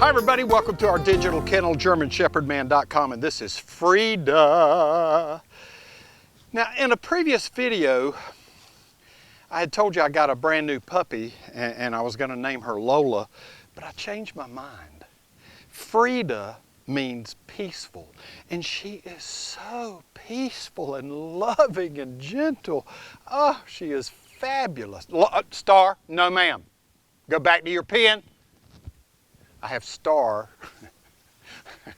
Hi everybody, welcome to our digital kennel, GermanShepherdMan.com, and this is Frida. Now, in a previous video, I had told you I got a brand new puppy and I was going to name her Lola, but I changed my mind. Frida means peaceful, and she is so peaceful and loving and gentle. Oh, she is fabulous. Star, no ma'am. Go back to your pen. I have Star. I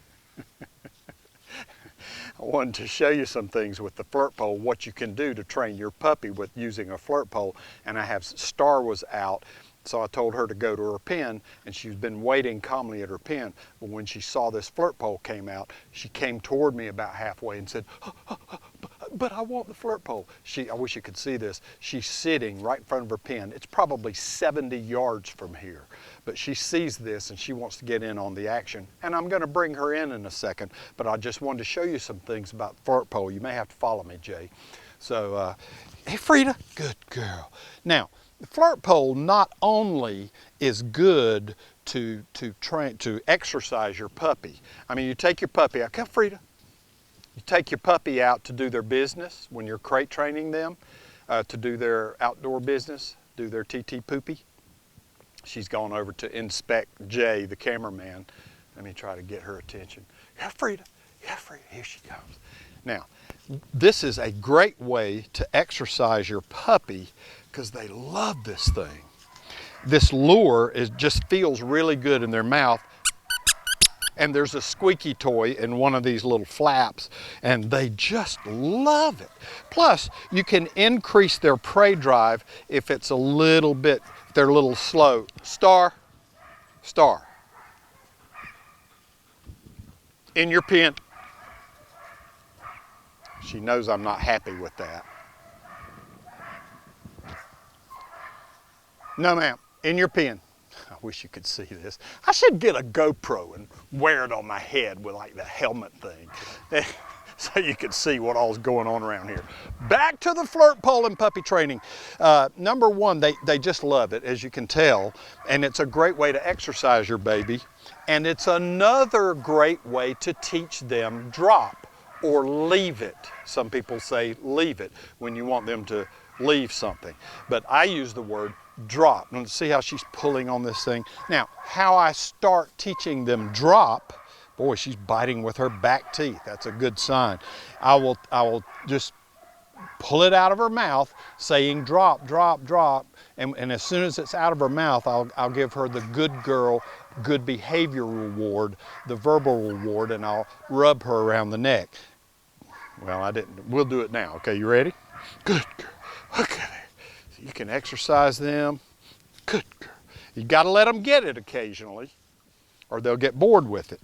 wanted to show you some things with the flirt pole, what you can do to train your puppy with using a flirt pole. And I have Star was out, so I told her to go to her pen, and she's been waiting calmly at her pen. But when she saw this flirt pole came out, she came toward me about halfway and said, but I want the flirt pole. I wish you could see this. She's sitting right in front of her pen. It's probably 70 yards from here. But she sees this and she wants to get in on the action. And I'm going to bring her in a second, but I just wanted to show you some things about the flirt pole. You may have to follow me, Jay. So, hey Frida, good girl. Now, the flirt pole not only is good to exercise your puppy. I mean, you take your puppy out. Come, Frida. You take your puppy out to do their business when you're crate training them, to do their outdoor business, do their TT poopy. She's gone over to inspect Jay, the cameraman. Let me try to get her attention. Yeah, Frida. Yeah, Frida. Here she comes. Now, this is a great way to exercise your puppy because they love this thing. This lure just feels really good in their mouth. And there's a squeaky toy in one of these little flaps, and they just love it. Plus, you can increase their prey drive if it's a little bit, if they're a little slow. Star, Star. In your pen. She knows I'm not happy with that. No, ma'am, in your pen. I wish you could see this. I should get a GoPro and wear it on my head with like the helmet thing so you could see what all's going on around here. Back to the flirt pole and puppy training. Number one, they just love it, as you can tell, and it's a great way to exercise your baby, and it's another great way to teach them drop or leave it. Some people say leave it when you want them to leave something, but I use the word drop. And see how she's pulling on this thing. Now, how I start teaching them drop, boy, she's biting with her back teeth. That's a good sign. I will just pull it out of her mouth saying drop, drop, drop. And as soon as it's out of her mouth, I'll give her the good girl, good behavior reward, the verbal reward, and I'll rub her around the neck. Well, I didn't. We'll do it now. Okay, you ready? Good girl. Look at it. You can exercise them. Good girl. You got to let them get it occasionally or they'll get bored with it.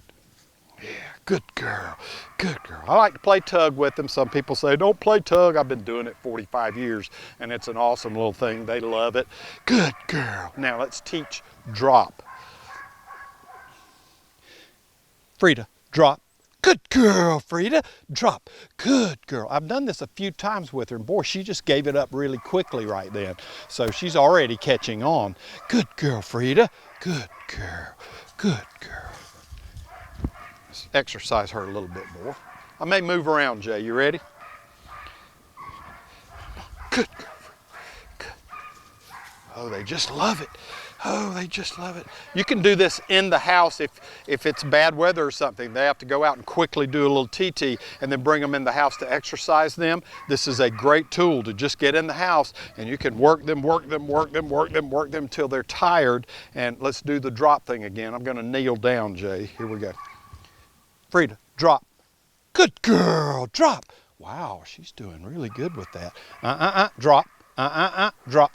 Yeah, good girl. Good girl. I like to play tug with them. Some people say, don't play tug. I've been doing it 45 years and it's an awesome little thing. They love it. Good girl. Now let's teach drop. Frida, drop. Good girl, Frida. Drop. Good girl. I've done this a few times with her, and boy, she just gave it up really quickly right then. So she's already catching on. Good girl, Frida. Good girl. Good girl. Let's exercise her a little bit more. I may move around, Jay. You ready? Good girl. Good. Oh, they just love it. Oh, they just love it. You can do this in the house if it's bad weather or something. They have to go out and quickly do a little TT and then bring them in the house to exercise them. This is a great tool to just get in the house and you can work them till they're tired. And let's do the drop thing again. I'm going to kneel down, Jay. Here we go. Frida, drop. Good girl, drop. Wow, she's doing really good with that. Drop. Drop.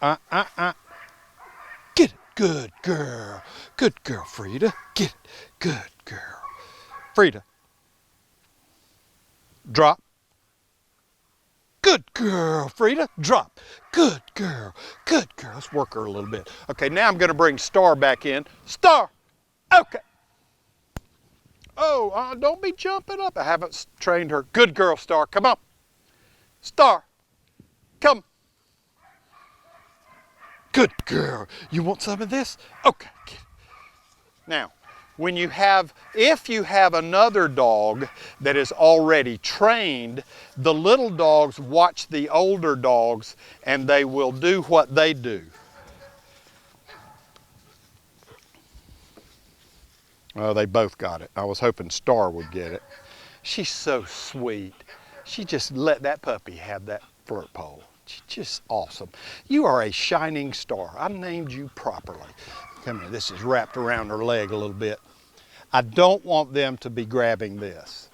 Get it. Good girl. Good girl, Frida. Get it. Good girl. Frida. Drop. Good girl, Frida. Drop. Good girl. Good girl. Let's work her a little bit. Okay, now I'm going to bring Star back in. Star. Okay. Oh, don't be jumping up. I haven't trained her. Good girl, Star. Come on. Star. Come. Good girl. You want some of this? Okay. Now, if you have another dog that is already trained, the little dogs watch the older dogs and they will do what they do. Oh, they both got it. I was hoping Star would get it. She's so sweet. She just let that puppy have that flirt pole. She's just awesome. You are a shining star. I named you properly. Come here, this is wrapped around her leg a little bit. I don't want them to be grabbing this.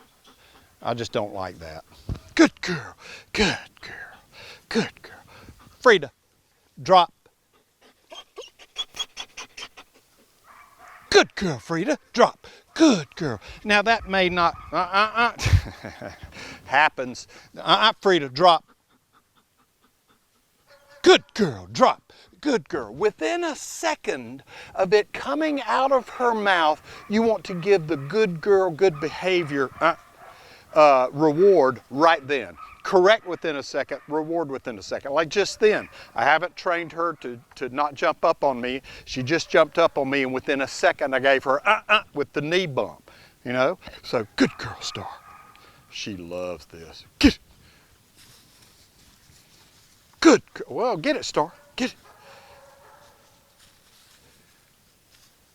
I just don't like that. Good girl, good girl, good girl. Frida, drop. Good girl, Frida, drop. Good girl. Now that may not, happens. Frida, drop. Good girl, drop. Good girl. Within a second of it coming out of her mouth, you want to give the good girl, good behavior reward right then. Correct within a second, reward within a second. Like just then, I haven't trained her to not jump up on me. She just jumped up on me, and within a second I gave her with the knee bump, you know? So good girl, Star. She loves this. Get it. Good girl. Well, get it, Star. Get it.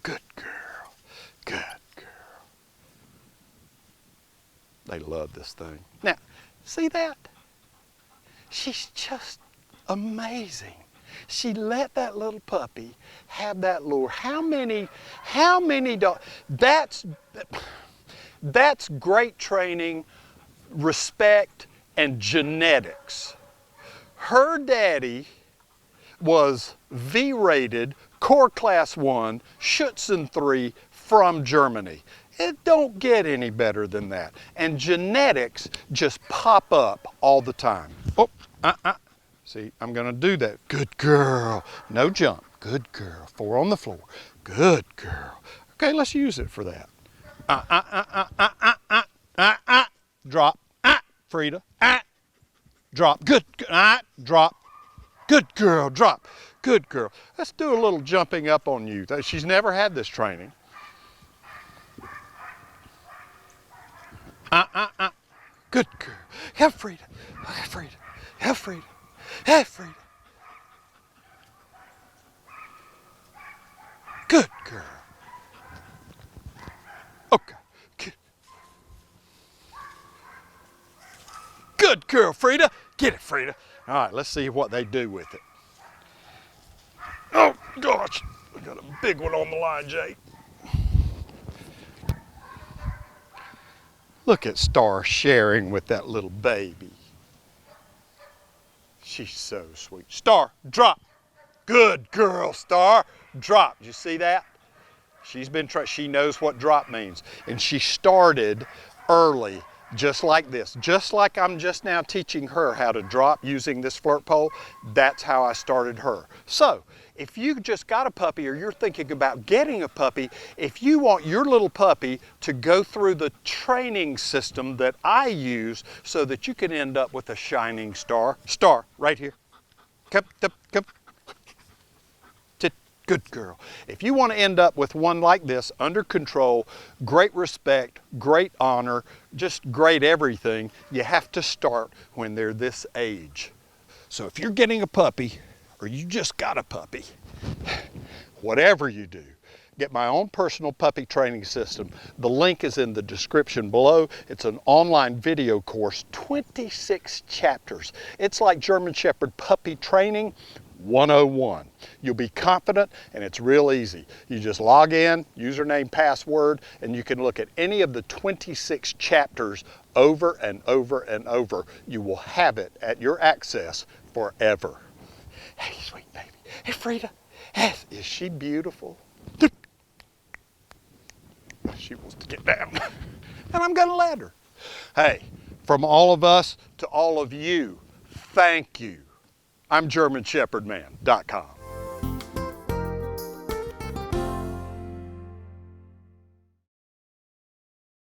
Good girl. Good girl. They love this thing. Now, see that? She's just amazing. She let that little puppy have that lure. How many dogs? That's great training, respect, and genetics. Her daddy was V-rated, Core Class 1, Schutzen 3 from Germany. It don't get any better than that. And genetics just pop up all the time. Oh, See, I'm gonna do that. Good girl. No jump. Good girl. 4 on the floor. Good girl. Okay, let's use it for that. Drop. Frida. Drop. Good. Drop. Good girl. Drop. Good girl. Let's do a little jumping up on you. She's never had this training. Good girl. Have Frida. Have Frida. Have Frida. Have Frida. Good girl. Okay. Good girl, Frida. Get it, Frida. All right, let's see what they do with it. Oh, gosh. We got a big one on the line, Jay. Look at Star sharing with that little baby. She's so sweet. Star, drop. Good girl, Star. Drop. Did you see that? She's been she knows what drop means. And she started early, just like this. Just like I'm just now teaching her how to drop using this flirt pole, that's how I started her. So, if you just got a puppy or you're thinking about getting a puppy, if you want your little puppy to go through the training system that I use so that you can end up with a shining star. Star, right here. Come. Good girl. If you want to end up with one like this, under control, great respect, great honor, just great everything, you have to start when they're this age. So if you're getting a puppy, or you just got a puppy, whatever you do, get my own personal puppy training system. The link is in the description below. It's an online video course, 26 chapters. It's like German Shepherd puppy training 101. You'll be confident, and it's real easy. You just log in, username, password, and you can look at any of the 26 chapters over and over and over. You will have it at your access forever. Hey, sweet baby. Hey, Frida. Is she beautiful? She wants to get down. And I'm going to let her. Hey, from all of us to all of you, thank you. I'm GermanShepherdman.com.